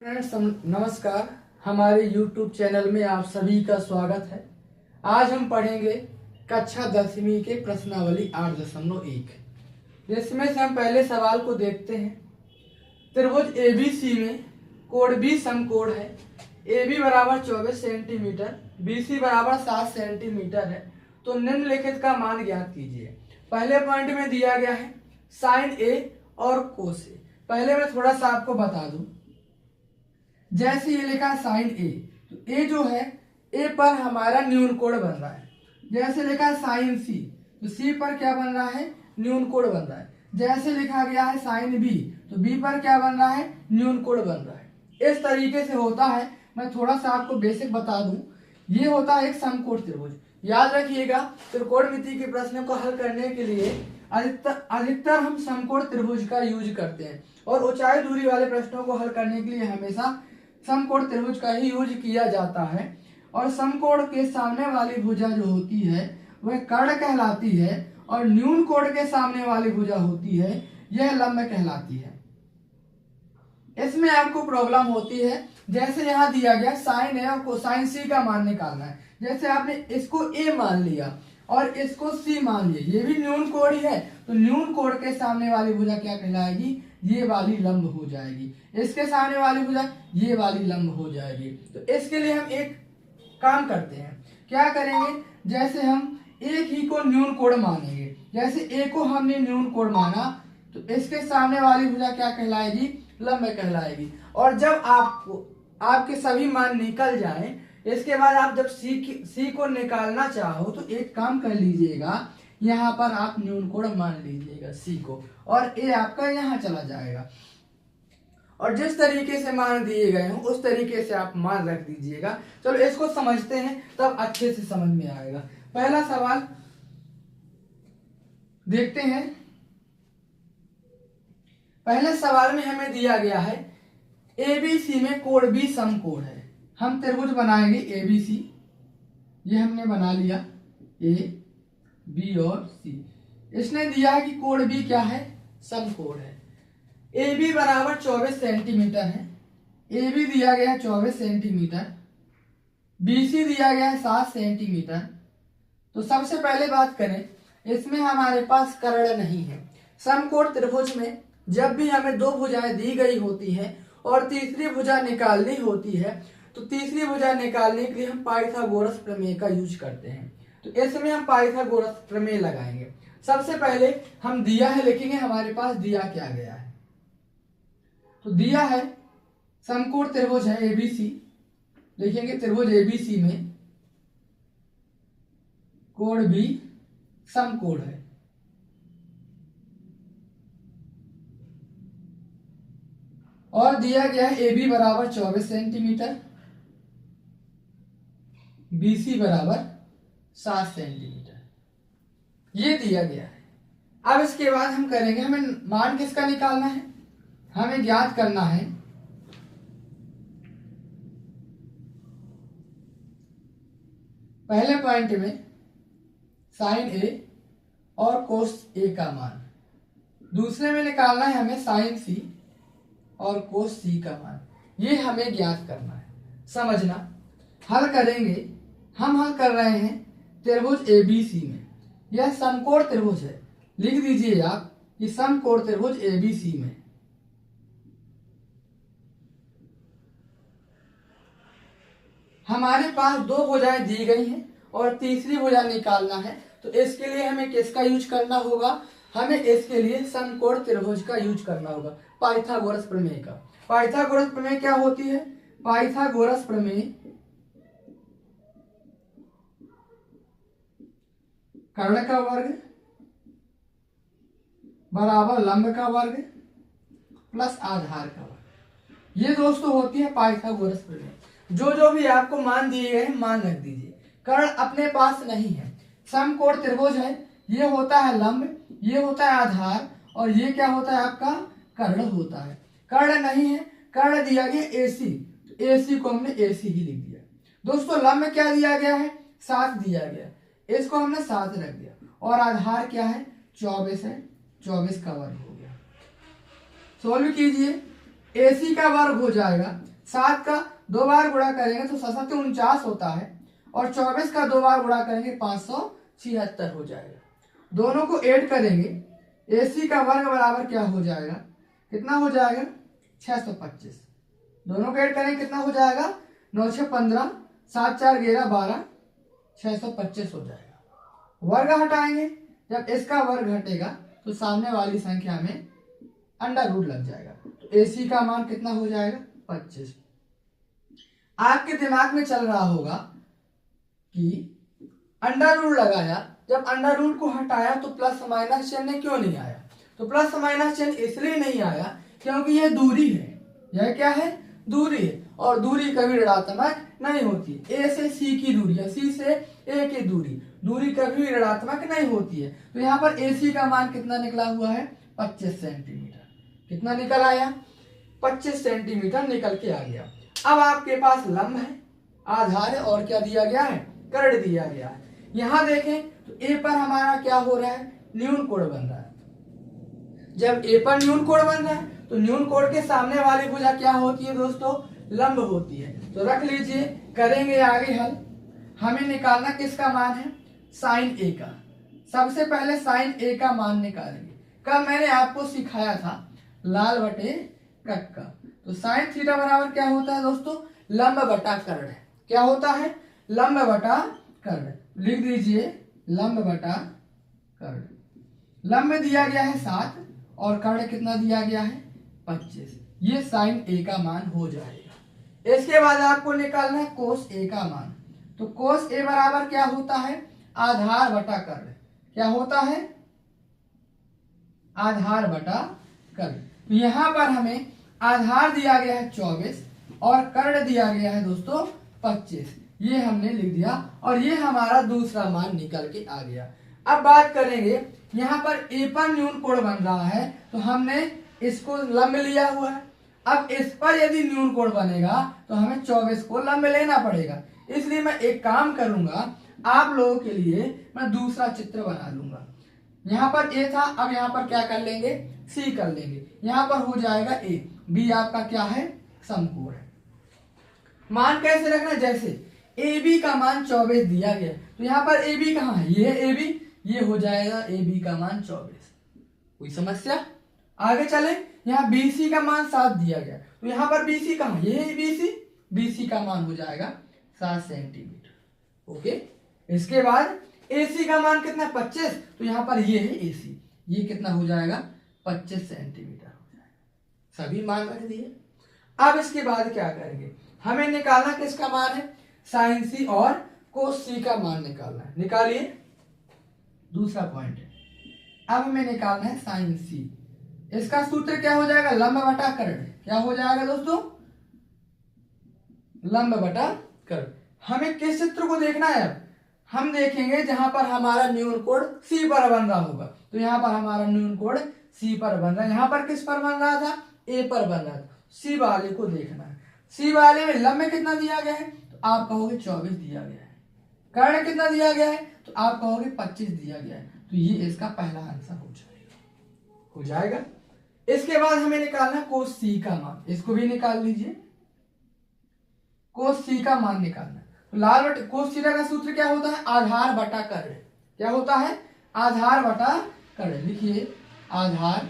Friends नमस्कार। हमारे YouTube channel में आप सभी का स्वागत है। आज हम पढ़ेंगे कक्षा 10वीं के प्रश्नावली 8.1 जिसमें से हम पहले सवाल को देखते हैं। त्रिभुज ABC में कोण B समकोण है। AB बराबर 24 सेंटीमीटर, BC बराबर 7 सेंटीमीटर है। तो निम्नलिखित का मान ज्ञात कीजिए। पहले पॉइंट में दिया गया है साइन A और कोस A। पहले मैं थोड़ा सा आपको बता दूं, जैसे ये लिखा साइन ए, तो ए जो है ए पर हमारा न्यून कोण बन रहा है। जैसे लिखा साइन सी, तो सी पर क्या बन रहा है, न्यून कोण बन रहा है। जैसे लिखा गया है साइन बी, तो बी पर क्या बन रहा है, न्यून कोण बन रहा है। इस तरीके से होता है। मैं थोड़ा सा आपको बेसिक बता दूं, ये होता है एक समकोण त्रिभुज। याद रखिएगा, त्रिकोणमिति के प्रश्न को हल करने के लिए अधिकतर हम समकोण त्रिभुज का यूज करते हैं, और ऊंचाई दूरी वाले प्रश्नों को हल करने के लिए हमेशा समकोण त्रिभुज का ही यूज किया जाता है। और समकोण के सामने वाली भुजा जो होती है वह कर्ण कहलाती है, और न्यून कोण के सामने वाली भुजा होती है यह लंब कहलाती है। इसमें आपको प्रॉब्लम होती है, जैसे यहाँ दिया गया साइन ए और कोसाइन सी का मान निकालना है। जैसे आपने इसको ए मान लिया और इसको सी मान लिया, ये भी न्यून कोण ही है, तो न्यून कोण के सामने वाली भुजा क्या कहलाएगी, ये वाली लंब हो जाएगी। इसके सामने वाली भुजा ये वाली लंब हो जाएगी। तो इसके लिए हम एक काम करते हैं, क्या करेंगे, जैसे हम एक ही को न्यून कोण मानेंगे। जैसे ए को हमने न्यून कोण माना, तो इसके सामने वाली भुजा क्या कहलाएगी, लंब कहलाएगी। और जब आपके सभी मान निकल जाएं, इसके बाद आप जब सी को निकालना चाहो तो एक काम कर लीजिएगा, यहाँ पर आप न्यून कोण मान लीजिएगा सी को, और ए आपका यहाँ चला जाएगा। और जिस तरीके से मान दिए गए हों उस तरीके से आप मान रख दीजिएगा। चलो इसको समझते हैं, तब अच्छे से समझ में आएगा। पहला सवाल देखते हैं। पहले सवाल में हमें दिया गया है ABC में कोण B समकोण है। हम त्रिभुज बनाएंगे ABC, ये हमने बना लिया A, B और C। इसने दिया है कि कोण B क्या है, समकोण है। AB बराबर 24 सेंटीमीटर है। AB दिया गया है 24 सेंटीमीटर, BC दिया गया है 7 सेंटीमीटर। तो सबसे पहले बात करें, इसमें हमारे पास कर्ण नहीं है। समकोण त्रिभुज में जब भी हमें दो भुजाएं दी गई होती हैं और तीसरी भुजा निकालनी होती है, तो तीसरी भुजा निकालने के लिए हम पाइथागोरस प्रमेय का यूज करते हैं। तो इसमें हम पाइथागोरस प्रमेय लगाएंगे। सबसे पहले हम दिया है लिखेंगे, हमारे पास दिया क्या गया है, तो दिया है समकोण त्रिभुज है ABC, लिखेंगे त्रिभुज ABC में कोण B समकोण है। और दिया गया है AB बराबर 24 सेंटीमीटर, BC बराबर 7 सेंटीमीटर, ये दिया गया है। अब इसके बाद हम करेंगे, हमें मान किसका निकालना है, हमें ज्ञात करना है पहले पॉइंट में साइन A और कोस A का मान, दूसरे में निकालना है हमें साइन C और कोस C का मान। ये हमें ज्ञात करना है। समझना, हल करेंगे। हम हल कर रहे हैं त्रिभुज ABC में, यह समकोण त्रिभुज है। लिख दीजिए आप कि समकोण त्रिभुज ABC में हमारे पास दो भुजाएं दी गई हैं और तीसरी भुजा निकालना है। तो इसके लिए हमें किसका यूज करना होगा, हमें इसके लिए समकोण त्रिभुज का यूज करना होगा, पाइथागोरस प्रमेय का। पाइथागोरस प्रमेय क्या होती है, पाइथागोरस प्रमेय कर्ण का वर्ग बराबर लंब का वर्ग प्लस आधार का वर्ग, ये दोस्तों होती है पाइथागोरस प्रमेय। जो भी आपको मान दिए गए मान रख दीजिए। कर्ण अपने पास नहीं है, समकोण त्रिभुज है, ये होता है लंब, ये होता है आधार, और ये क्या होता है आपका, कर्ण होता है। कर्ण नहीं है, कर्ण दिया गया AC, तो AC को हमने AC ही लिख दिया। दोस्तों लंब में क्या दिया गया है, 7 दिया गया, इसको हमने 7 रख दिया, और आधार क्या है, 24 है, 24 का वर्ग हो गया। सोल्व कीजिए, AC का वर्ग हो जाएगा 7 का 2 बार गुणा करेंगे तो 749 होता है, और 24 का 2 बार गुणा करेंगे 576 हो जाएगा। दोनों को ऐड करेंगे, AC का वर्ग बराबर क्या हो जाएगा, कितना हो जाएगा 625। दोनों को ऐड करेंगे कितना हो जाएगा 9 6 15, 7 4 11 12, 625 हो जाएगा। वर्ग हटाएंगे, जब इसका वर्ग घटेगा तो सामने वाली संख्या में अंडर रूट लग जाएगा, तो AC का मान कितना हो जाएगा 25। आपके दिमाग में चल रहा होगा कि अंडर रूट लगाया, जब अंडर रूट को हटाया तो प्लस माइनस चिन्ह क्यों नहीं आया। तो प्लस माइनस चिन्ह इसलिए नहीं आया क्योंकि यह दूरी है, यह क्या है दूरी है, और दूरी कभी ऋणात्मक नहीं होती। A से C की दूरी या C से A की दूरी कभी ऋणात्मक नहीं होती है। तो यहाँ पर AC का मान कितना निकला हुआ है 25 सेंटीमीटर। कितना निकल आया 25 सेंटीमीटर निकल के आ गया। अब आपके पास लंब है, आधार है, और क्या दिया गया है कर्ण दिया गया है। यहाँ देखें तो A पर हमारा क्या हो रहा है न्यून कोण बन रहा है। जब A पर न्यून कोण बन रहा है तो न्यून कोण के सामने वाली भुजा क्या होती है दोस्तों लंब होती है। तो रख लीजिए, करेंगे आगे हल। हमें निकालना किसका मान है साइन A का। सबसे पहले साइन A का मान निकालेंगे। कल मैंने आपको सिखाया था लाल बटे कट का। तो साइन थीटा बराबर क्या होता है दोस्तों लंब बटा कर्ण। क्या होता है लंब बटा कर्ण। लिख दीजिए लंब बटा कर्ण। लंब दिया गया है 7 और कर्ण कितना दिया गया है 25। ये साइन A का मान हो जाएगा। इसके बाद आपको निकालना है कोस A का मान। तो कोस A बराबर क्या होता है आधार बटा कर्ण। क्या होता है आधार बटा कर्ण। यहां पर हमें आधार दिया गया है 24 और कर्ण दिया गया है दोस्तों 25। ये हमने लिख दिया और ये हमारा दूसरा मान निकल के आ गया। अब बात करेंगे, यहाँ पर A पर न्यून कोण बन रहा है तो हमने इसको लंब लिया हुआ है। अब इस पर यदि न्यून कोण बनेगा तो हमें 24 को लंब लेना पड़ेगा। इसलिए मैं एक काम करूंगा, आप लोगों के लिए मैं दूसरा चित्र बना लूंगा। यहाँ पर A था, अब यहाँ पर क्या कर लेंगे C कर लेंगे। यहाँ पर हो जाएगा A, B आपका क्या है समकोण है। मान कैसे रखना, जैसे AB का मान 24 दिया गया तो यहाँ पर AB कहाँ है, ये है AB, ये हो जाएगा AB का मान 24। कोई समस्या, आगे चले। यहाँ BC का मान 7 दिया गया तो यहाँ पर BC कहाँ है, ये है BC, BC का मान हो जाएगा 7 सेंटीमीटर। ओके, इसके बाद AC का मान कितना 25, तो यहाँ पर ये है AC, ये कितना हो जाएगा 25 सेंटीमीटर हो जाएगा। सभी मान रख दिए। अब इसके बाद क्या करेंगे, हमें निकालना किसका मान है साइन C और कोस C का मान निकालना है। निकालिए, दूसरा पॉइंट है। अब हमें निकालना है साइन C। इसका सूत्र क्या हो जाएगा लंब बटा कर्ण। क्या हो जाएगा दोस्तों लंब बटा कर्ण। हमें किस चित्र को देखना है, अब हम देखेंगे जहां पर हमारा न्यून कोण C पर बन रहा होगा। तो यहाँ पर हमारा न्यून कोण C पर बन रहा है। यहाँ पर किस पर बन रहा था A पर बन रहा था। C वाले को देखना है। C वाले में लंब कितना दिया गया है, तो आप कहोगे 24 दिया गया है। कर्ण कितना दिया गया है, तो आप कहोगे 25 दिया गया है। तो ये इसका पहला आंसर हो जाएगा। इसके बाद हमें निकालना है कोस C का मान। इसको भी निकाल लीजिए, कोस C का मान निकालना है। तो लाल बटे कोस थीटा का सूत्र क्या होता है आधार बटा कर्ण। क्या होता है आधार बटा कर्ण। लिखिए आधार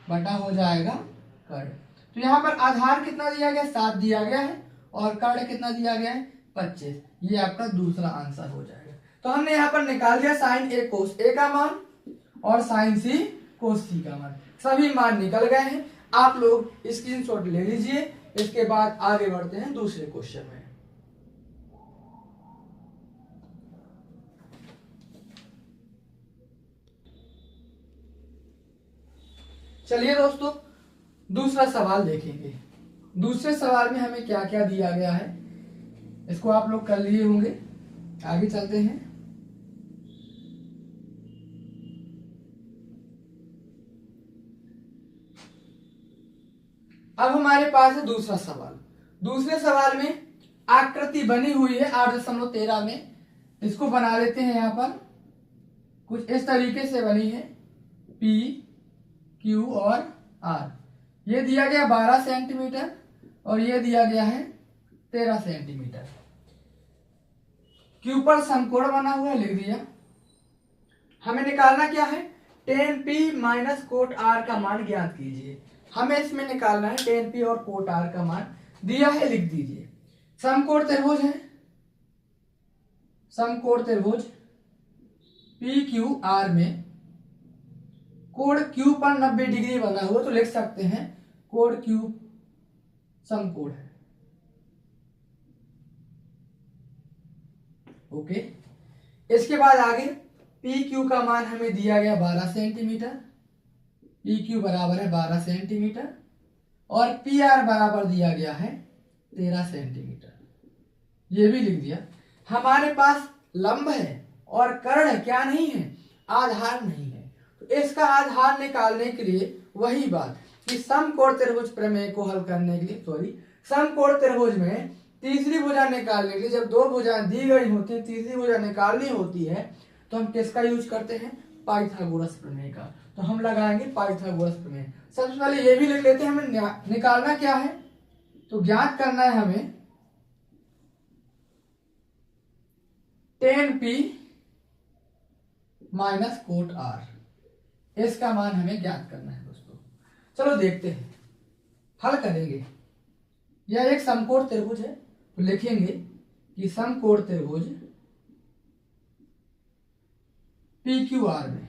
बटा हो जाएगा कर्ण। तो यहाँ पर आधार कितना दिया गया 7 दिया गया है और कर्ण कितना दिया गया है 25। ये आपका दूसरा आंसर हो जाएगा। तो हमने यहाँ पर निकाल दिया साइन A कोस A का मान और साइन C कोस C का मान। सभी मान निकल गए हैं। आप लोग स्क्रीनशॉट ले लीजिए। इसके बाद आगे बढ़ते हैं दूसरे क्वेश्चन में। चलिए दोस्तों दूसरा सवाल देखेंगे। दूसरे सवाल में हमें क्या क्या दिया गया है इसको आप लोग कर लिए होंगे। आगे चलते हैं। अब हमारे पास है दूसरा सवाल। दूसरे सवाल में आकृति बनी हुई है 8.13 में। इसको बना लेते हैं। यहाँ पर कुछ इस तरीके से बनी है P, Q और R। ये दिया गया 12 सेंटीमीटर और ये दिया गया है 13 सेंटीमीटर। क्यू पर समकोण बना हुआ है, लिख दिया। हमें निकालना क्या है, tan p minus cot r का मान ज्ञात कीजिए। हमें इसमें निकालना है tan p और कोट r का मान दिया है, लिख दीजिए। समकोण त्रिभुज है, समकोण त्रिभुज PQR में कोण Q पर 90 डिग्री बना हुआ, तो लिख सकते हैं कोण Q समकोण है। ओके, इसके बाद आगे PQ का मान हमें दिया गया 12 सेंटीमीटर। PQ बराबर है 12 सेंटीमीटर और PR बराबर दिया गया है 13 सेंटीमीटर। ये भी लिख दिया। हमारे पास लंब है और कर्ण क्या नहीं है, आधार नहीं है। तो इसका आधार निकालने के लिए वही बात कि समकोण त्रिभुज प्रमेय को हल करने के लिए समकोण त्रिभुज में तीसरी भुजा निकालने के लिए, जब दो भुजाएं दी गई होती है, तीसरी भुजा निकालनी होती है, तो हम किसका यूज करते हैं, पाइथागोरस प्रमेय का। तो हम लगाएंगे पाइथागोरस प्रमेय। सबसे पहले ये भी लिख लेते हैं, हमें निकालना क्या है, तो ज्ञात करना है हमें tan p minus cot r। इसका मान हमें ज्ञात करना है दोस्तों। चलो देखते हैं, हल करेंगे। यह एक समकोण त्रिभुज है, तो लिखेंगे कि समकोण त्रिभुज PQR में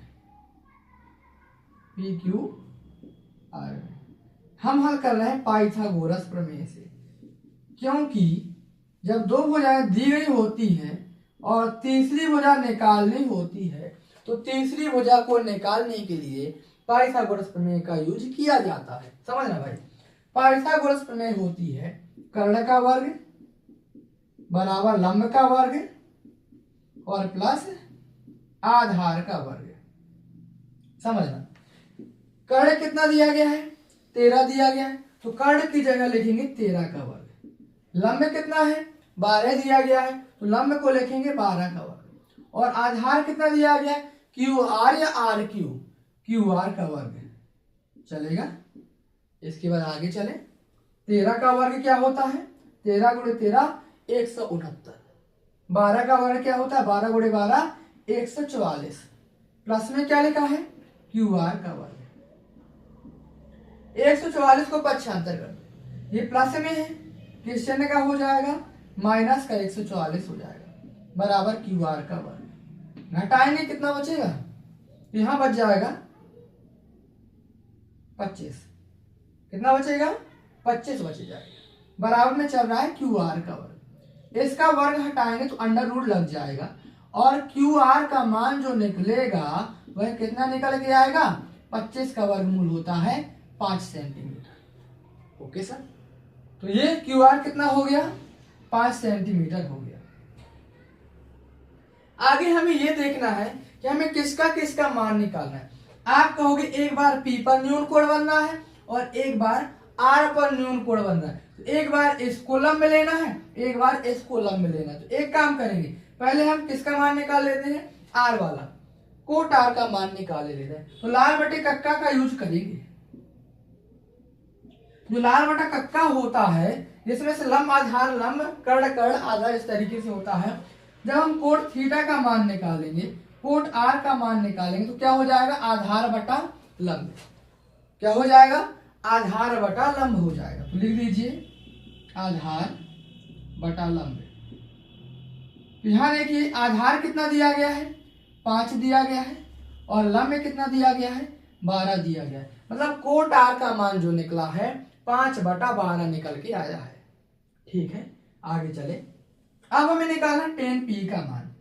हम हल कर रहे हैं पाइथागोरस प्रमेय से, क्योंकि जब दो भुजाएं दी गई होती हैं और तीसरी भुजा निकालनी होती है, तो तीसरी भुजा को निकालने के लिए पाइथागोरस प्रमेय का यूज किया जाता है। समझना भाई, पाइथागोरस प्रमेय होती है कर्ण का वर्ग बराबर लंब का वर्ग और प्लस आधार का वर्ग। समझना, कर्ण कितना दिया गया है, 13 दिया गया है, तो कर्ण की जगह लिखेंगे 13 का वर्ग। लंब कितना है, 12 दिया गया है, तो लंब को लिखेंगे 12 का वर्ग। और आधार कितना दिया गया है, QR या RQ, QR का वर्ग चलेगा। इसके बाद आगे चले, 13 का वर्ग क्या होता है, 13 गुणे 13 169। 12 का वर्ग क्या होता है, 12 गुणे 12 144। प्लस में क्या लिखा है, QR का वर्ग। 144 को 75 कर दो, ये प्लस में है, किस चिन्ह का हो जाएगा, माइनस का 144 हो जाएगा बराबर QR का वर्ग। घटाएंगे कितना बचेगा, यहां बच जाएगा 25। कितना बचेगा, 25 बच जाएगा। बराबर में चल रहा है QR का वर्ग। इसका वर्ग हटाएंगे तो अंडर रूट लग जाएगा और QR का मान जो निकलेगा वह कितना निकल के आएगा, 25 का वर्गमूल होता है 5 सेंटीमीटर। ओके सर, तो ये QR कितना हो गया, 5 सेंटीमीटर हो गया। आगे हमें ये देखना है कि हमें किसका किसका मान निकालना है। आप कहोगे एक बार P पर न्यून कोण बनना है और एक बार R पर न्यून कोण बनना है। तो एक बार इसको लंब में लेना है, एक बार इसको लंब में लेना है। तो एक काम करेंगे, पहले हम किसका मान निकाल लेते हैं, R वाला, कोट R का मान निकाल लेते हैं। तो लाल बटे कक्का का यूज करेंगे। जो लाल बटा कक्का होता है, जिसमें से लंब आधार लंब कर्ण कर्ण आधार इस तरीके से होता है। जब हम कोट थीटा का मान निकालेंगे, कोट R का मान निकालेंगे, तो क्या हो जाएगा, आधार बटा लंब। क्या हो जाएगा, आधार बटा लंब हो जाएगा। तो लिख दीजिए आधार बटा लंब। यहां देखिए आधार कितना दिया गया है, 5 दिया गया है और लंब में कितना दिया गया है, 12 दिया गया है। मतलब कोट R का मान जो निकला है 5/12 निकल के आया है। ठीक है, आगे चले। अब हमें निकालना tan p का मान।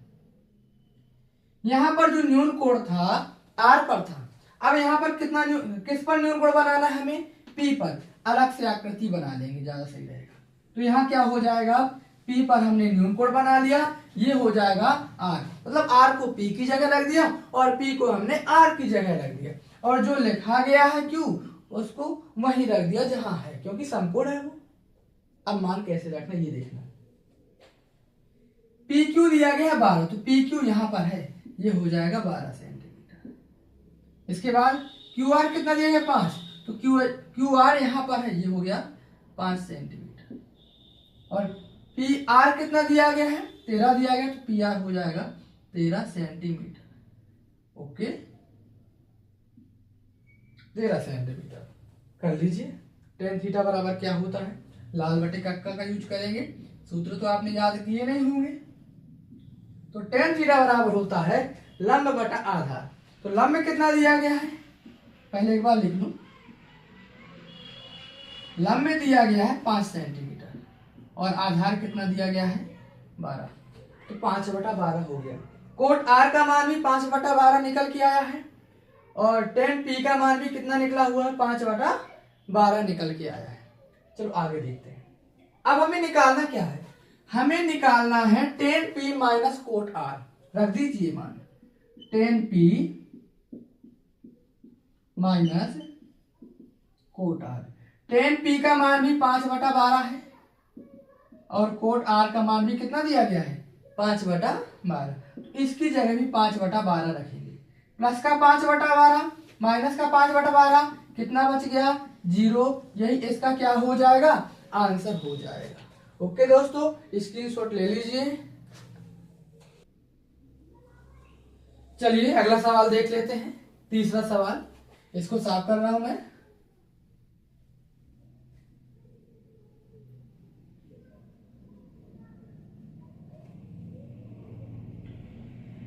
यहां पर जो न्यून कोण था R पर था, अब यहां पर किस पर न्यून कोण बनाना है हमें, P पर। अलग से आकृति बना लेंगे, ज्यादा सही रहेगा। तो यहाँ क्या हो जाएगा, P पर हमने न्यून कोण बना लिया, ये हो जाएगा R। मतलब R को P की जगह रख दिया और P को हमने R की जगह रख दिया, और जो लिखा गया है Q उसको वहीं रख दिया जहां है, क्योंकि समकोण है वो। अब मान कैसे रखना ये देखना। PQ दिया गया है 12, तो PQ यहां पर है, ये हो जाएगा 12 सेंटीमीटर। इसके बाद QR कितना दिया गया 5, तो QR यहां पर है, ये हो गया 5 सेंटीमीटर। और पी आर कितना दिया गया है, 13 दिया गया, तो पी आर हो जाएगा 13 सेंटीमीटर। ओके, 13 सेंटीमीटर कर लीजिए। टेन थीटा बराबर क्या होता है, लाल बटे कक्का का यूज करेंगे, सूत्र तो आपने याद किए नहीं होंगे। तो टेन थीटा बराबर होता है लंब बटा आधार। तो लंब कितना दिया गया है, पहले एक बार लिख लूं, लंब में दिया गया है 5 सेंटीमीटर और आधार कितना दिया गया है 12, तो 5/12 हो गया। कोट आर का मान भी 5/12 निकल के आया है और टेन पी का मान भी कितना निकला हुआ है, 5/12 निकल के आया है। चलो आगे देखते हैं। अब हमें निकालना क्या है, हमें निकालना है tan P minus cot R. रख दीजिए मान, tan P minus cot R. Tan P का मान भी 5/12 है और कोट आर का मान भी कितना दिया गया है 5/12। इसकी जगह भी 5/12 रखेंगे। प्लस का 5/12 माइनस का 5/12 कितना बच गया 0। यही इसका क्या हो जाएगा, आंसर हो जाएगा। ओके दोस्तों, स्क्रीनशॉट ले लीजिए। चलिए अगला सवाल देख लेते हैं। तीसरा सवाल, इसको साफ कर रहा हूं मैं।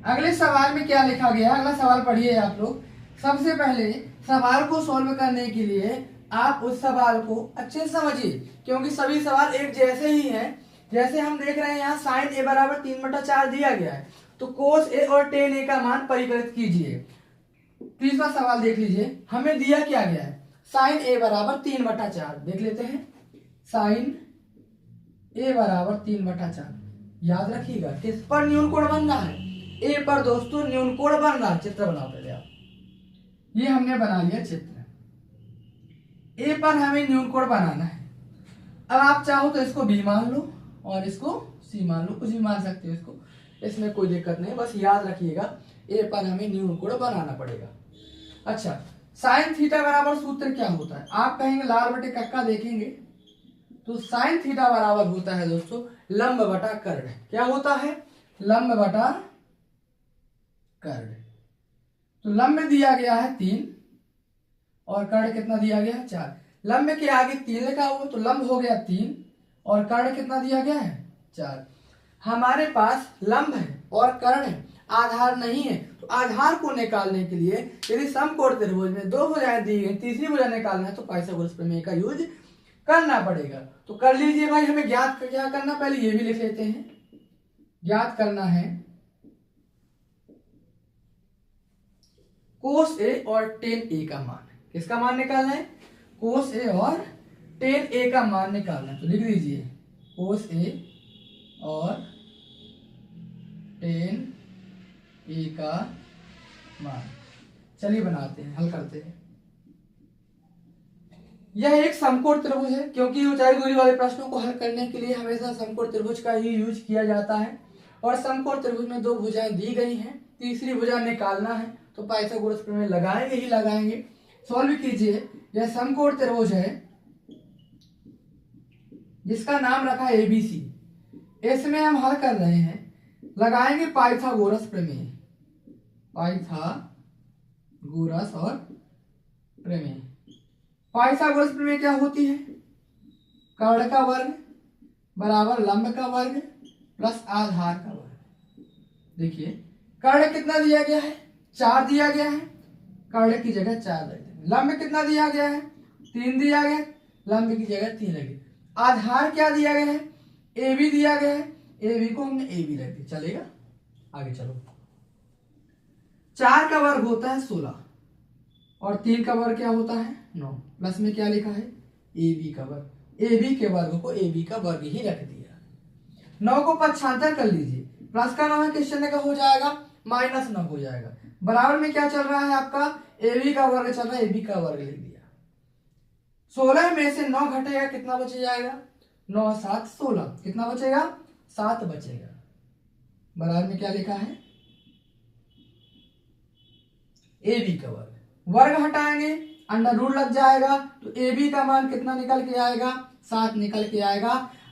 अगले सवाल में क्या लिखा गया, अगला सवाल पढ़िए आप लोग। सबसे पहले सवाल को सॉल्व करने के लिए आप उस सवाल को अच्छे से समझिए, क्योंकि सभी सवाल एक जैसे ही हैं। जैसे हम देख रहे हैं यहाँ साइन ए बराबर 3/4 दिया गया है, तो कोस ए और टेन ए का मान परिवर्तित कीजिए। तीसरा सवाल देख लीजिए, हमें दिया क्या गया है, साइन ए बराबर 3/4। देख लेते हैं, साइन ए बराबर 3/4। याद रखिएगा किस पर न्यून कोण बन रहा है, ए पर दोस्तों न्यून कोण बन रहा है। चित्र बनाओ पहले आप, ये हमने बना लिया चित्र। ए पर हमें न्यून कोण बनाना है। अब आप चाहो तो इसको बी मान लो और इसको सी मान लो, कुछ भी मान सकते हो इसको, इसमें कोई दिक्कत नहीं। बस याद रखिएगा ए पर हमें न्यून कोण बनाना पड़ेगा। अच्छा, साइन थीटा बराबर सूत्र क्या होता है, आप कहेंगे लाल बटे कक्का देखेंगे तो साइन थीटा बराबर होता है दोस्तों लंब बटा कर्ण। क्या होता है, लंब बटा कर्ण। तो लंब में दिया गया है 3 और कर्ण कितना दिया गया है 4। लंब के आगे 3 लिखा हुआ तो लंब हो गया 3 और कर्ण कितना दिया गया है 4। हमारे पास लंब है और कर्ण है, आधार नहीं है। तो आधार को निकालने के लिए यदि समकोण त्रिभुज में 2 भुजाएं दी गई, तीसरी भुजा निकालना है तो पाइथागोरस प्रमेय का यूज करना पड़ेगा। तो कर लीजिए भाई। हमें ज्ञात क्या करना, पहले ये भी लिख लेते हैं। ज्ञात करना है कोस ए और टेन ए का मान। किसका मान निकालना है, कोस ए और टेन ए का मान निकालना है। तो लिख दीजिए कोस ए और टेन ए का मान। चलिए बनाते हैं, हल करते हैं। यह एक समकोण त्रिभुज है, क्योंकि ऊंचाई दूरी वाले प्रश्नों को हल करने के लिए हमेशा समकोण त्रिभुज का ही यूज किया जाता है। और समकोण त्रिभुज में 2 भुजाएं दी गई हैं, तीसरी भुजा निकालना है तो पाइथागोरस प्रमेय लगाएंगे ही लगाएंगे। सॉल्व कीजिए। यह समकोण त्रिभुज है जिसका नाम रखा है एबीसी। इसमें हम हल कर रहे हैं, लगाएंगे पाइथागोरस प्रमेय। पाइथागोरस और प्रमेय। पाइथागोरस प्रमेय क्या होती है, कर्ण का वर्ग बराबर लंब का वर्ग प्लस आधार का वर्ग। देखिए कर्ण कितना दिया गया है 4 दिया गया है, कर्ण की जगह 4 रख देंगे। लंब कितना दिया गया है 3 दिया गया, लंब की जगह 3 लगे। आधार क्या दिया गया है, ए बी दिया गया है, ए बी को हमने ए बी रख दिया। चलेगा, आगे चलो। 4 का वर्ग होता है 16 और 3 का वर्ग क्या होता है 9। प्लस में क्या लिखा है ए बी का वर्ग। ए बी के वर्ग को ए बी का वर्ग ही रख दिया। 9 को पक्षांतर कर लीजिए, प्लस का 9 है किस चिन्ह का हो जाएगा, -9 हो जाएगा। बराबर में क्या चल रहा है आपका, ए बी का वर्ग चल रहा है, ए बी का वर्ग लिख दिया। 16 में से 9 घटेगा कितना बच जाएगा, 9 7 16, कितना बचेगा 7 बचेगा। बराबर में क्या लिखा है ए बी का वर्ग। वर्ग हटाएंगे अंडर रूट लग जाएगा, तो ए बी का मान कितना निकल के आएगा, 7 निकल के आएगा।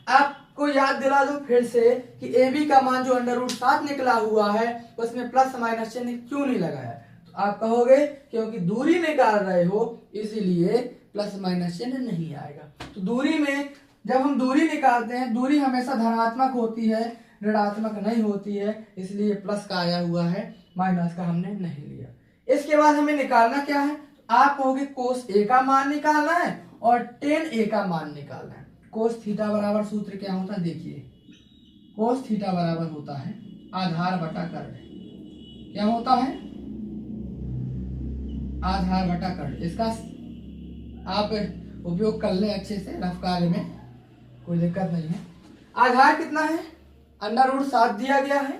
आपको याद दिला दूं फिर से कि ए बी का मान जो अंडर रूट 7 निकला हुआ है उसमें प्लस माइनस चिन्ह क्यों नहीं लगाया, तो आप कहोगे क्योंकि दूरी निकाल रहे हो इसीलिए प्लस माइनस चिन्ह नहीं आएगा। तो दूरी में जब हम दूरी निकालते हैं, दूरी हमेशा धनात्मक होती है, ऋणात्मक नहीं होती है, इसलिए प्लस का आया हुआ है, माइनस का हमने नहीं लिया। इसके बाद हमें निकालना क्या है, आप कहोगे कोस ए का मान निकालना है और टेन ए का मान निकालना है। कोस थीटा बराबर सूत्र क्या होता है, देखिए कोस थीटा बराबर होता है आधार बटा कर्ण। क्या होता है, आधार बटा कर्ण। इसका आप उपयोग कर ले अच्छे से, रफ कार्य में कोई दिक्कत नहीं है। आधार कितना है, अंडर रूट 7 दिया गया है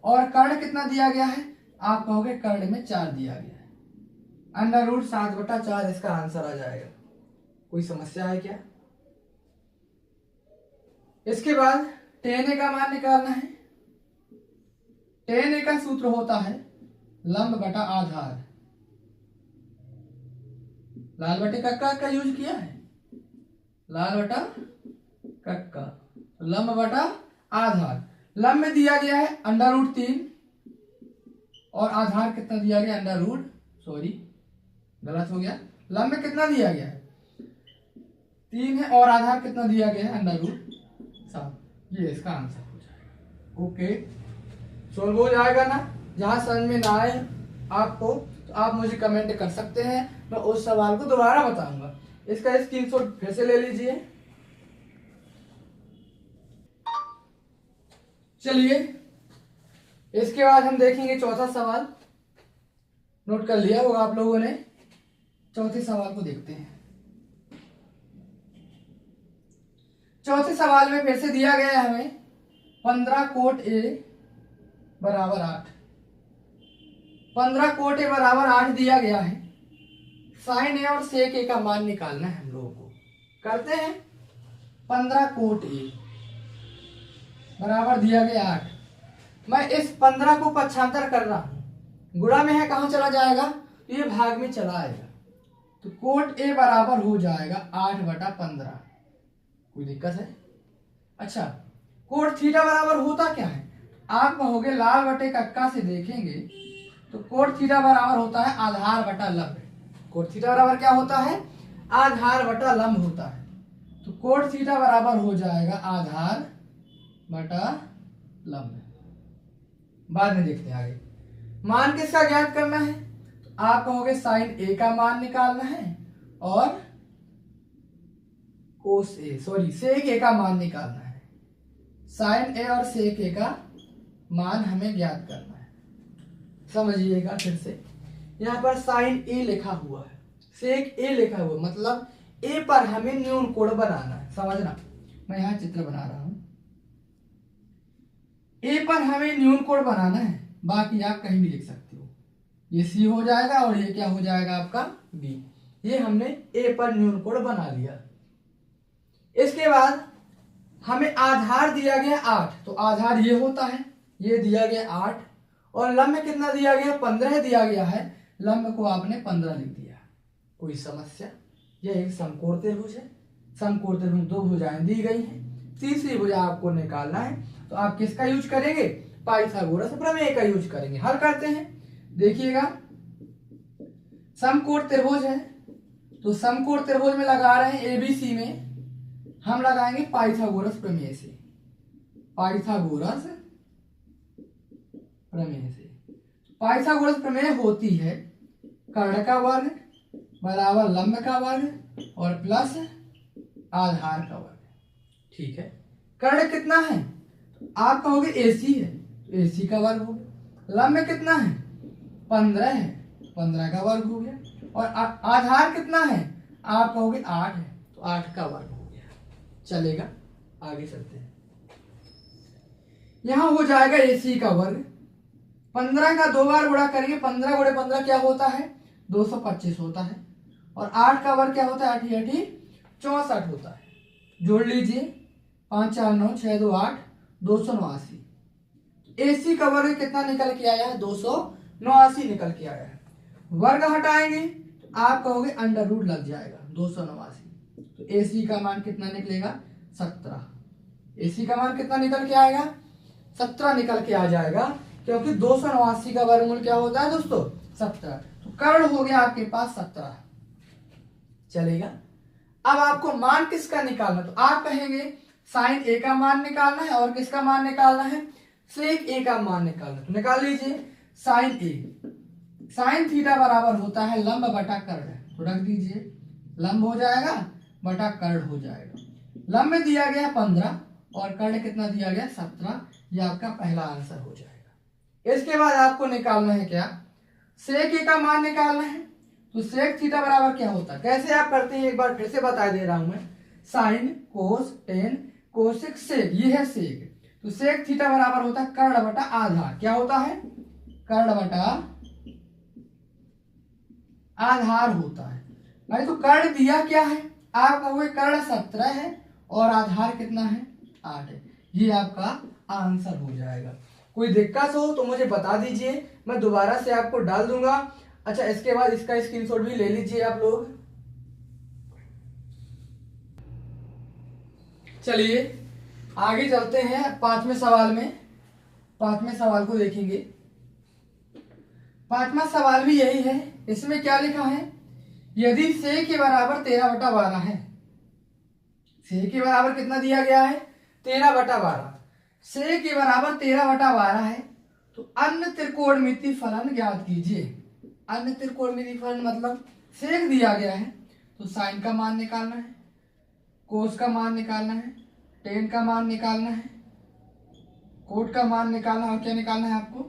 और कर्ण कितना दिया गया है, आप कहोगे कर्ण में 4 दिया गया है। अंडर रूट 7/4 इसका आंसर आ जाएगा। कोई समस्या है क्या। इसके बाद टेन ए का मान निकालना है। टेन ए का सूत्र होता है लंब बटा आधार। लाल बटे कक्का का यूज किया है, लाल बटा कक्का, लंब बटा आधार। लंब में दिया गया है अंडर रूट 3 और आधार कितना दिया गया, अंडर रूट, सॉरी गलत हो गया, लंब में कितना दिया गया है 3 है और आधार कितना दिया गया है, अंडर रूट 7। ये इसका आंसर हो जाएगा। ओके, सोल्व हो जाएगा ना। जहां समझ में ना आए आपको तो आप मुझे कमेंट कर सकते हैं, मैं उस सवाल को दोबारा बताऊंगा। इसका स्क्रीनशॉट फिर से ले लीजिए। चलिए इसके बाद हम देखेंगे चौथा सवाल। नोट कर लिया होगा आप लोगों ने। चौथे सवाल को देखते हैं। चौथे सवाल में फिर से दिया गया है हमें 15 कोट ए बराबर 8। 15 कोट ए बराबर 8 दिया गया है। साइन ए और सेक ए का मान निकालना है हम लोगों को। करते हैं। 15 कोट ए बराबर दिया गया 8। मैं इस 15 को पक्षांतर कर रहा हूं, गुणा में है कहां चला जाएगा, तो ये भाग में चला आएगा, तो कोट ए बराबर हो जाएगा 8/15। कोई दिक्कत है। अच्छा, कोट थीटा बराबर होता क्या है, आप कहोगे लाल बटे कक्का से देखेंगे तो कोट थीटा बराबर होता है आधार बटा लंब। कोट थीटा बराबर क्या होता है, आधार बटा लंब होता है। तो कोट थीटा बराबर हो जाएगा आधार बटा लंब। बाद में देखते हैं आगे। मान किसका ज्ञात करना है, तो आप कहोगे साइन ए का मान निकालना है और कोस ए, सॉरी सेक ए का मान निकालना है। साइन ए और सेक ए का मान हमें ज्ञात करना है। समझिएगा फिर से, यहां पर साइन ए लिखा हुआ है, सेक ए लिखा हुआ, मतलब ए पर हमें न्यून कोण बनाना है। समझना, मैं यहां चित्र बना रहा हूं। ए पर हमें न्यून कोण बनाना है, बाकी आप कहीं भी लिख सकते हो। ये सी हो जाएगा और ये क्या हो जाएगा आपका बी। ये हमने ए पर न्यून कोण बना लिया। इसके बाद हमें आधार दिया गया 8, तो आधार ये होता है, ये दिया गया 8 और लंब में कितना दिया गया, 15 दिया गया है। लंब को आपने 15 लिख दिया। कोई समस्या। यह एक समकोण त्रिभुज है। समकोण त्रिभुज 2 भुजाएं दी गई हैं, तीसरी भुजा आपको निकालना है, तो आप किसका यूज करेंगे, पाइथागोरस प्रमेय का यूज करेंगे। हल करते हैं। देखिएगा, समकोण त्रिभुज है तो समकोण त्रिभुज में लगा रहे हैं एबीसी में हम लगाएंगे पाइथागोरस प्रमेय से। पाइथागोरस प्रमेय से पाइथागोरस प्रमेय होती है कर्ण का वर्ग बराबर लंब का वर्ग और प्लस आधार का वर्ग। ठीक है। कर्ण कितना है, आप कहोगे एसी है, तो एसी का वर्ग हो गया। लंब में कितना है, 15 है, 15 का वर्ग हो गया। और आधार कितना है, आप कहोगे 8 है, तो 8 का वर्ग हो गया। चलेगा, आगे चलते हैं। यहां हो जाएगा एसी का वर्ग। 15 का 2 बार गुणा करेंगे, 15 गुणे 15 क्या होता है, 225 होता है। और 8 का वर्ग क्या होता है, 8 64 होता है। जोड़ लीजिए, 5 4 9 6 2 8 289। एसी का वर्ग कितना निकल के आया है, 289 निकल के आया है। वर्ग हटाएंगे तो आप कहोगे अंडर रूट लग जाएगा 289, तो AC का मान कितना निकलेगा 17। AC का मान कितना निकल के आएगा 17 निकल के आ जाएगा, क्योंकि 289 का वर्गमूल क्या होता है दोस्तों 17। तो कर्ण हो गया आपके पास 17, चलेगा। अब आपको मान किसका निकालना, तो आप कहेंगे साइन A का मान निकालना है और किसका मान निकालना है सेक A का मान निकालना। तो निकाल लीजिए साइन A, साइन थीटा बराबर होता है लंब बटा कर्ण, तो रख दीजिए लंब हो जाएगा बटा कर्ण हो जाएगा। लंब में दिया गया 15 और कर्ण कितना दिया गया 17, ये आपका पहला आंसर हो जाएगा। इसके बाद आपको निकालना है क्या सेक A का मान निकालना है। तो सेक थीटा बराबर क्या होता है, कैसे आप करते हैं एक बार फिर से बता दे रहा हूं मैं। Sine cos tan cosec sec, ये है सेक। तो सेक थीटा बराबर होता है कर्ण बटा आधार, क्या होता है कर्ण बटा आधार होता है भाई। तो कर्ण दिया क्या है, आप कहोगे कर्ण 17 है और आधार कितना है 8 है, ये आपका आंसर हो जाएगा। कोई दिक्कत हो तो मुझे बता दीजिए, मैं दोबारा से आपको डाल दूंगा। अच्छा, इसके बाद इसका स्क्रीनशॉट भी ले लीजिए आप लोग। चलिए आगे चलते हैं पांचवें सवाल में। पांचवें सवाल को देखेंगे। पांचवा सवाल भी यही है। इसमें क्या लिखा है, यदि से के बराबर 13/12 है, से के बराबर कितना दिया गया है 13/12, से के बराबर 13/12 है, तो अन्य त्रिकोणमिति फलन ज्ञात कीजिए। अन्य त्रिकोणमिति फलन मतलब सेक दिया गया है, तो साइन का मान निकालना है, कोस का मान निकालना है, टेन का मान निकालना है, कोट का मान निकालना है, और क्या निकालना है आपको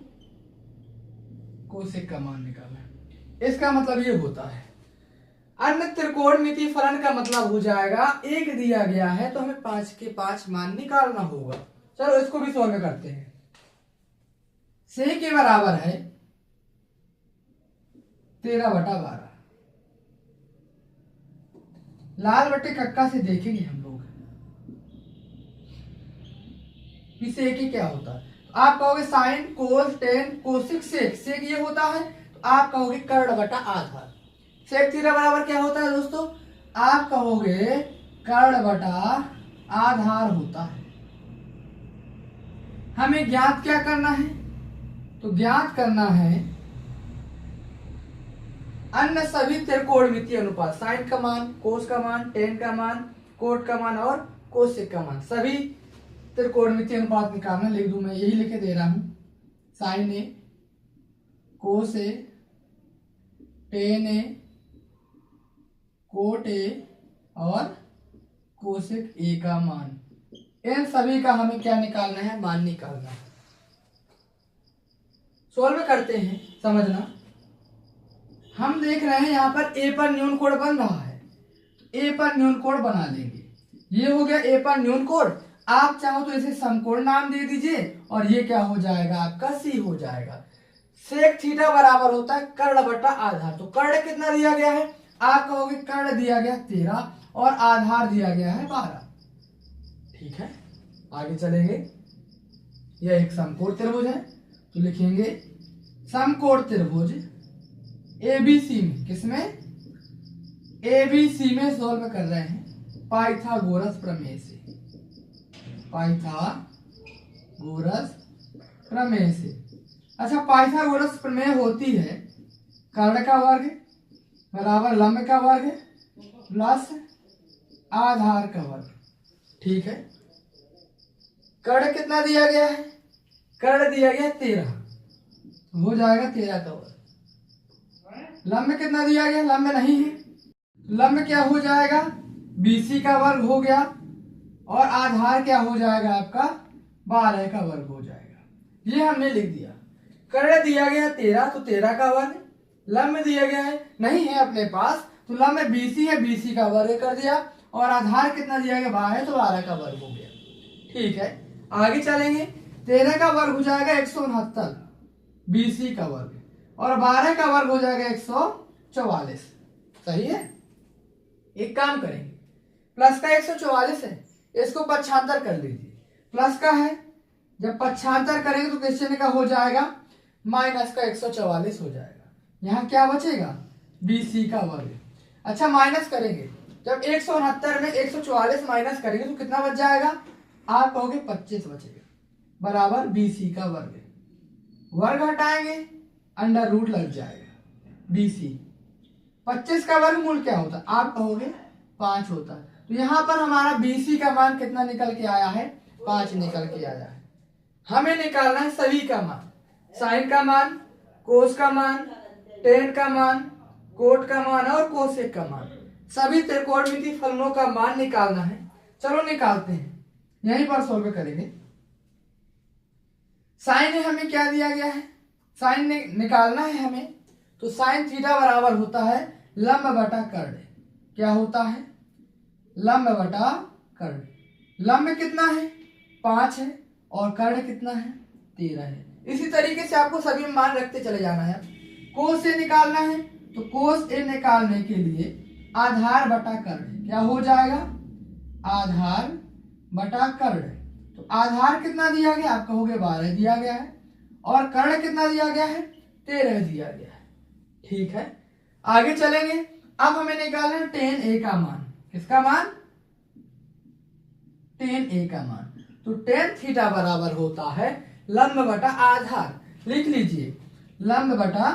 कोसेक का मान निकालना है। इसका मतलब ये होता है अन्य त्रिकोणमिति फलन का मतलब हो जाएगा एक दिया गया है तो हमें 5 के 5 मान निकालना होगा। चलो इसको भी सॉल्व करते हैं। से के बराबर है 13/12, लाल बट्टे कक्का से देखेंगे हम लोग कि सेक क्या होता है। तो आप कहोगे sine cos tan cosec sec, sec ये होता है, तो आप कहोगे कर्ण बटा आधार। सेक थीटा बराबर क्या होता है दोस्तों, आप कहोगे कर्ण बटा आधार होता है। हमें ज्ञात क्या करना है, तो ज्ञात करना है अन्य सभी त्रिकोणमितीय अनुपात, साइन का मान, कोस का मान, टेन का मान, कोट का मान और कोसेक का मान, सभी त्रिकोणमितीय अनुपात निकालना। लिख दूं मैं, यही लिखे दे रहा हूं, sine A, cos A, tan A, cot A और कोसेक ए का मान, इन सभी का हमें क्या निकालना है, मान निकालना है। सॉल्व करते हैं, समझना। हम देख रहे हैं यहाँ पर ए पर न्यून कोण बन रहा है, तो ए पर न्यून कोण बना लेंगे। ये हो गया ए पर न्यून कोण। आप चाहो तो इसे समकोण नाम दे दीजिए और ये क्या हो जाएगा आपका सी हो जाएगा। सेक थीटा बराबर होता है कर्ण बटा आधार। तो कर्ण कितना दिया गया है, आप कहोगे कर्ण दिया गया 13 और आधार दिया गया है 12। ठीक है, आगे चलेंगे। यह एक समकोण त्रिभुज है, तो लिखेंगे समकोण त्रिभुज एबीसी में, किसमें एबीसी में सॉल्व कर रहे हैं पाइथागोरस प्रमेय से, पाइथागोरस प्रमेय से। अच्छा, पाइथागोरस प्रमेय होती है कर्ण का वर्ग बराबर लंब का वर्ग प्लस आधार का वर्ग। ठीक है, कर्ण कितना दिया गया है, कर्ण दिया गया 13, हो जाएगा 13 का वर्ग। लंब कितना दिया गया, लंब नहीं है, लंब क्या हो जाएगा BC का वर्ग हो गया और आधार क्या हो जाएगा आपका 12 का वर्ग हो जाएगा। ये हमने लिख दिया। कर्ण दिया गया 13, तो 13 का वर्ग। लंब दिया गया है नहीं है अपने पास, तो लंब BC है, BC का वर्ग कर दिया और आधार कितना दिया गया 12 है, तो 12 का वर्ग हो गया। ठीक है, आगे चलेंगे। 13 का वर्ग हो जाएगा 169 BC का वर्ग और 12 का वर्ग हो जाएगा 144। सही है, एक काम करेंगे, प्लस का 144 है, इसको पक्षांतर कर लीजिए। प्लस का है, जब पक्षांतर करेंगे तो किस चिन्ह का हो जाएगा, माइनस का 144 हो जाएगा। यहाँ क्या बचेगा BC का वर्ग। अच्छा माइनस करेंगे, जब 169 में 144 माइनस करेंगे तो कितना बच जाएगा? आप कहोगे 25 बचेगा, बराबर BC का वर्ग। वर्ग हटाएंगे अंडर रूट लग जाएगा। BC 25 का वर्गमूल क्या होता है? आप कहोगे 5 होता है। तो यहाँ पर हमारा BC का मान कितना निकल के आया है? 5 निकल के आया है। हमें निकालना है सभी का मान, साइन का मान, कोस का मान, टेन का मान, कोट का मान और कोसेक का मान। सभी त्रिकोणमितीय फलनों का मान निकालना है। चलो निकालते हैं, यहीं पर सॉल्व करेंगे। साइन है, हमें क्या दिया गया है? साइन निकालना है हमें, तो साइन थीटा बराबर होता है लंब बटा कर्ण। क्या होता है? लंब बटा कर्ण। लंब कितना है? 5 है और कर्ण कितना है? 13 है। इसी तरीके से आपको सभी मान रखते चले जाना है। कोस ए निकालना है, तो कोस ए निकालने के लिए आधार बटा कर्ण क्या हो जाएगा? आधार बटा कर्ण। तो आधार कितना दिया गया? आप कहोगे 12 दिया गया है, और कर्ण कितना दिया गया है? 13 दिया गया है। ठीक है, आगे चलेंगे। अब हमें निकालना है tan a का मान। किसका मान? tan a का मान। तो tan थीटा बराबर होता है लंब बटा आधार। लिख लीजिए, लंब बटा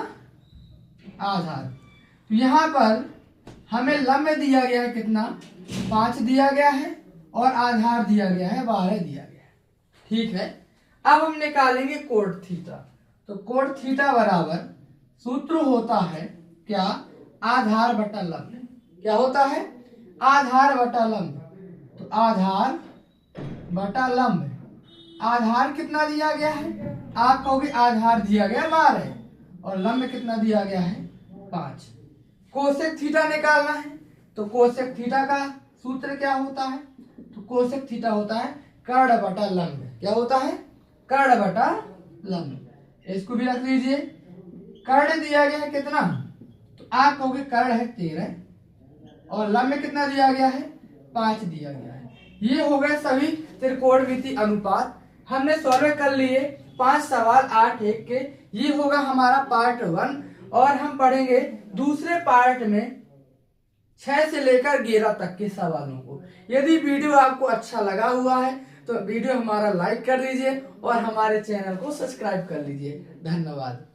आधार। तो यहां पर हमें लंब दिया गया है कितना? 5 दिया गया है और आधार दिया गया है 12 दिया गया है। ठीक है, अब हम निकालेंगे कोट थीटा। तो कोट थीटा बराबर सूत्र होता है क्या? आधार बटा लंब। क्या होता है? आधार बटा लंब। तो आधार बटा लंब। आधार कितना दिया गया है? आप कहोगे आधार दिया गया 12 और लंब कितना दिया गया है? 5। कोसेक थीटा निकालना है, तो कोसेक थीटा का सूत्र क्या होता है? तो कोसेक थीटा होता है कर्ण बटा लंब। क्या होता है? कर्ण बटा लंब। इसको भी रख लीजिए। कर्ण दिया गया है कितना? तो आप कहोगे कर्ण है 13 और लंब कितना दिया गया है? 5 दिया गया है। ये हो गए सभी त्रिकोणमितीय अनुपात। हमने सॉल्व कर लिए 5 सवाल 8 एक के। ये होगा हमारा पार्ट 1 और हम पढ़ेंगे दूसरे पार्ट में 6 से लेकर 11 तक के सवालों को। यदि वीडियो आपको अच्छा लगा हुआ है तो वीडियो हमारा लाइक कर दीजिए और हमारे चैनल को सब्सक्राइब कर लीजिए। धन्यवाद।